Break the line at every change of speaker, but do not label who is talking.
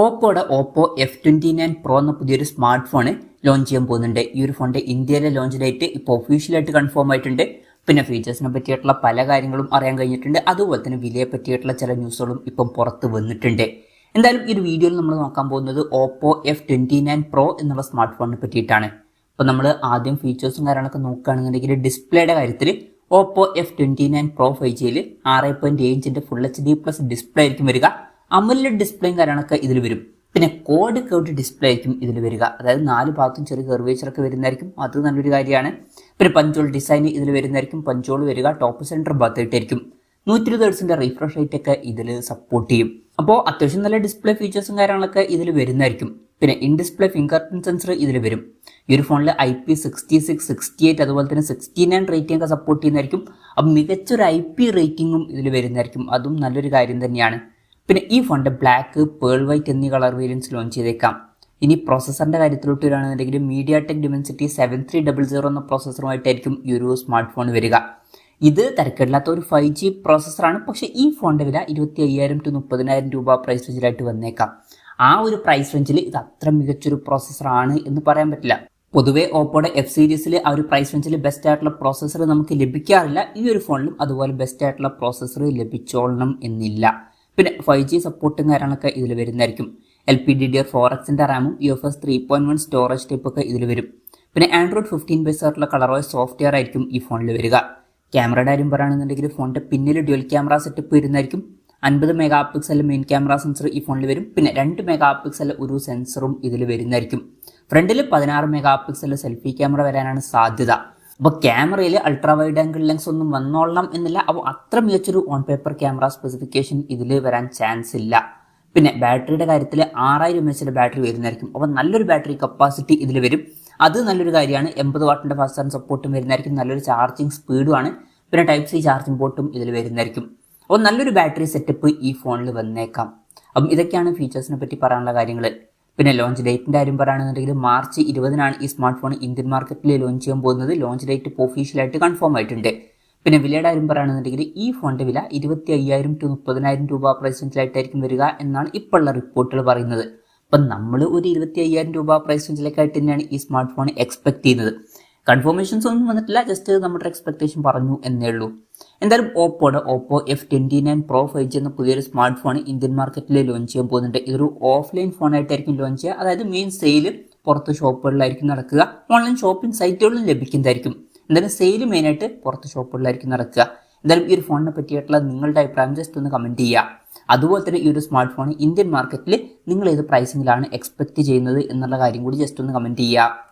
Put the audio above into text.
ഓപ്പോയുടെ Oppo F29 Pro എന്ന പുതിയൊരു smart phone launch ചെയ്യാൻ പോകുന്നുണ്ട്. ഈ ഒരു ഫോണിന്റെ ഇന്ത്യയിലെ ലോഞ്ച് ഡേറ്റ് ഇപ്പോൾ ഒഫീഷ്യലായിട്ട് കൺഫേം ആയിട്ടുണ്ട്. പിന്നെ ഫീച്ചേഴ്സിനെ പറ്റിയിട്ടുള്ള പല കാര്യങ്ങളും അറിയാൻ കഴിഞ്ഞിട്ടുണ്ട്. അതുപോലെ തന്നെ വിലയെ പറ്റിയിട്ടുള്ള ചില ന്യൂസുകളും ഇപ്പം പുറത്ത് വന്നിട്ടുണ്ട്. എന്തായാലും ഈ ഒരു വീഡിയോയിൽ നമ്മൾ നോക്കാൻ പോകുന്നത് ഓപ്പോ F29 Pro എന്നുള്ള സ്മാർട്ട് ഫോണിനെ പറ്റിയിട്ടാണ്. അപ്പോൾ നമ്മൾ ആദ്യം ഫീച്ചേഴ്സും കാര്യങ്ങളൊക്കെ നോക്കുകയാണെന്നുണ്ടെങ്കിൽ ഡിസ്പ്ലേയുടെ കാര്യത്തിൽ ഓപ്പോ F29 Pro 5Gയിൽ 6.7 ഇഞ്ചിന്റെ ഫുൾ HD+ ഡിസ്പ്ലേ ആയിരിക്കും വരിക. അമോലെഡ് ഡിസ്പ്ലേയും കാര്യങ്ങളൊക്കെ ഇതിൽ വരും. പിന്നെ കോഡ് കർവ്ഡ് ഡിസ്പ്ലേ ആയിരിക്കും ഇതിൽ വരിക. അതായത് 4 ഭാഗത്തും ചെറിയ കർവേച്ചറൊക്കെ വരുന്നതായിരിക്കും. അത് നല്ലൊരു കാര്യമാണ്. പിന്നെ പഞ്ചോൾ ഡിസൈൻ ഇതിൽ വരുന്നതായിരിക്കും. പഞ്ചോൾ വരിക ടോപ്പ് സെൻറ്റർ ഭാഗത്തായിട്ടായിരിക്കും. 120 ഹെർട്സിന്റെ റിഫ്രഷ് റേറ്റ് ഒക്കെ ഇതിൽ സപ്പോർട്ട് ചെയ്യും. അപ്പോൾ അത്യാവശ്യം നല്ല ഡിസ്പ്ലേ ഫീച്ചേഴ്സും കാര്യങ്ങളൊക്കെ ഇതിൽ വരുന്നതായിരിക്കും. പിന്നെ in display finger print sensor ഇതിൽ വരും. ഈ ഒരു ഫോണിൽ IP66, 68 അതുപോലെ തന്നെ 69 റേറ്റിംഗ് ഒക്കെ സപ്പോർട്ട് ചെയ്യുന്നതായിരിക്കും. അപ്പം മികച്ചൊരു IP റേറ്റിംഗും ഇതിൽ വരുന്നതായിരിക്കും. അതും നല്ലൊരു കാര്യം തന്നെയാണ്. പിന്നെ ഈ ഫോണിന്റെ ബ്ലാക്ക്, പേൾ വൈറ്റ് എന്നീ കളർ വേരിയൻസ് ലോഞ്ച് ചെയ്തേക്കാം. ഇനി പ്രോസസ്സറിന്റെ കാര്യത്തിലോട്ട് വരികയാണെന്നുണ്ടെങ്കിൽ MediaTek Dimensity 7300 എന്ന പ്രോസസ്സറുമായിട്ടായിരിക്കും ഈ ഒരു സ്മാർട്ട് ഫോൺ വരിക. ഇത് തിരക്കില്ലാത്ത ഒരു 5G പ്രോസസ്സറാണ്. പക്ഷേ ഈ ഫോണിന്റെ വില 25,000 to 30,000 രൂപ പ്രൈസ് റേഞ്ചിലായിട്ട് വന്നേക്കാം. ആ ഒരു പ്രൈസ് റേഞ്ചിൽ ഇത് അത്ര മികച്ചൊരു പ്രോസസ്സറാണ് എന്ന് പറയാൻ പറ്റില്ല. പൊതുവേ ഓപ്പോയുടെ F സീരീസിൽ ആ ഒരു പ്രൈസ് റേഞ്ചിൽ ബെസ്റ്റ് ആയിട്ടുള്ള പ്രോസസ്സർ നമുക്ക് ലഭിക്കാറില്ല. ഈ ഒരു ഫോണിലും അതുപോലെ ബെസ്റ്റ് ആയിട്ടുള്ള പ്രോസസ്സർ ലഭിച്ചോളണം എന്നില്ല. പിന്നെ 5G സപ്പോർട്ടും കാര്യങ്ങളൊക്കെ ഇതിൽ വരുന്നതായിരിക്കും. LPDDR4Xന്റെ റാമും UFS 3.1 സ്റ്റോറേജ് ടൈപ്പ് ഒക്കെ ഇതിൽ വരും. പിന്നെ Android 15 ബേസ് ആയിട്ടുള്ള കളറോയ സോഫ്റ്റ്വെയർ ആയിരിക്കും ഈ ഫോണിൽ വരിക. ക്യാമറയുടെ കാര്യം പറയുകയാണെന്നുണ്ടെങ്കിൽ ഫോണിന്റെ പിന്നിൽ ഡ്യുവൽ ക്യാമറ സെറ്റപ്പ് വരുന്നതായിരിക്കും. 50 mega pixel main camera sensor ഈ ഫോണിൽ വരും. പിന്നെ 2 മെഗാ പിക്സൽ ഒരു സെൻസറും ഇതിൽ വരുന്നതായിരിക്കും. ഫ്രണ്ടിൽ 16 മെഗാ പിക്സൽ സെൽഫി ക്യാമറ വരാനാണ് സാധ്യത. അപ്പോൾ ക്യാമറയിൽ അൾട്രാ വൈഡ് ആംഗിൾ ലെൻസ് ഒന്നും വന്നോളണം എന്നില്ല. അപ്പോൾ അത്ര മികച്ചൊരു ഓൺ പേപ്പർ ക്യാമറ സ്പെസിഫിക്കേഷൻ ഇതിൽ വരാൻ ചാൻസ് ഇല്ല. പിന്നെ ബാറ്ററിയുടെ കാര്യത്തിൽ 6000 mAh ബാറ്ററി വരുന്നതായിരിക്കും. അപ്പോൾ നല്ലൊരു ബാറ്ററി കപ്പാസിറ്റി ഇതിൽ വരും. അത് നല്ലൊരു കാര്യമാണ്. 80 വാട്ടിന്റെ ഫാസ്റ്റ് ചാർജ് സപ്പോർട്ടും വരുന്നതായിരിക്കും. നല്ലൊരു ചാർജിങ് സ്പീഡുമാണ്. പിന്നെ Type-C ചാർജിംഗ് പോർട്ടും ഇതിൽ വരുന്നതായിരിക്കും. അപ്പോൾ നല്ലൊരു ബാറ്ററി സെറ്റപ്പ് ഈ ഫോണിൽ വന്നേക്കാം. അപ്പം ഇതൊക്കെയാണ് ഫീച്ചേഴ്സിനെ പറ്റി പറയാനുള്ള കാര്യങ്ങൾ. പിന്നെ ലോഞ്ച് ഡേറ്റിന്റെ കാര്യം പറയുകയാണെന്നുണ്ടെങ്കിൽ March 20 ഈ സ്മാർട്ട് ഫോൺ ഇന്ത്യൻ മാർക്കറ്റിൽ ലോഞ്ച് ചെയ്യാൻ പോകുന്നത്. ലോഞ്ച് ഡേറ്റ് ഇപ്പോൾ ഒഫീഷ്യലായിട്ട് കൺഫേം ആയിട്ടുണ്ട്. പിന്നെ വിലയുടെ കാര്യം പറയുകയാണെന്നുണ്ടെങ്കിൽ ഈ ഫോണിന്റെ വില 25,000 to 30,000 രൂപ പ്രൈസ് റേഞ്ചിലായിട്ടായിരിക്കും വരിക എന്നാണ് ഇപ്പോൾ ഉള്ള റിപ്പോർട്ടുകൾ പറയുന്നത്. അപ്പം നമ്മൾ ഒരു 25,000 രൂപ പ്രൈസ് റേഞ്ചിലേക്കായിട്ട് തന്നെയാണ് ഈ സ്മാർട്ട് ഫോൺ എക്സ്പെക്ട് ചെയ്യുന്നത്. കൺഫർമേഷൻസ് ഒന്നും വന്നിട്ടില്ല. ജസ്റ്റ് നമ്മുടെ എക്സ്പെക്ടേഷൻ പറഞ്ഞു എന്നേ ഉള്ളൂ. എന്തായാലും ഓപ്പോയുടെ ഓപ്പോ F29 Pro 5G എന്ന പുതിയൊരു സ്മാർട്ട് ഫോൺ ഇന്ത്യൻ മാർക്കറ്റിൽ ലോഞ്ച് ചെയ്യാൻ പോകുന്നുണ്ട്. ഇതൊരു ഓഫ്ലൈൻ ഫോണായിട്ടായിരിക്കും ലോഞ്ച് ചെയ്യുക. അതായത് മെയിൻ സെയിൽ പുറത്ത് ഷോപ്പുകളിലായിരിക്കും നടക്കുക. ഓൺലൈൻ ഷോപ്പിംഗ് സൈറ്റുകളിലും ലഭിക്കുന്നതായിരിക്കും. എന്തായാലും സെയിൽ മെയിനായിട്ട് പുറത്ത് ഷോപ്പുകളിലായിരിക്കും നടക്കുക. എന്തായാലും ഈ ഒരു ഫോണിനെ പറ്റിയിട്ടുള്ള നിങ്ങളുടെ അഭിപ്രായം ജസ്റ്റ് ഒന്ന് കമൻറ്റ് ചെയ്യുക. അതുപോലെ തന്നെ ഈ ഒരു സ്മാർട്ട് ഫോൺ ഇന്ത്യൻ മാർക്കറ്റിൽ നിങ്ങൾ ഏത് പ്രൈസിങ്ങിലാണ് എക്സ്പെക്ട് ചെയ്യുന്നത് എന്നുള്ള കാര്യം കൂടി ജസ്റ്റ് ഒന്ന് കമൻറ്റ് ചെയ്യുക.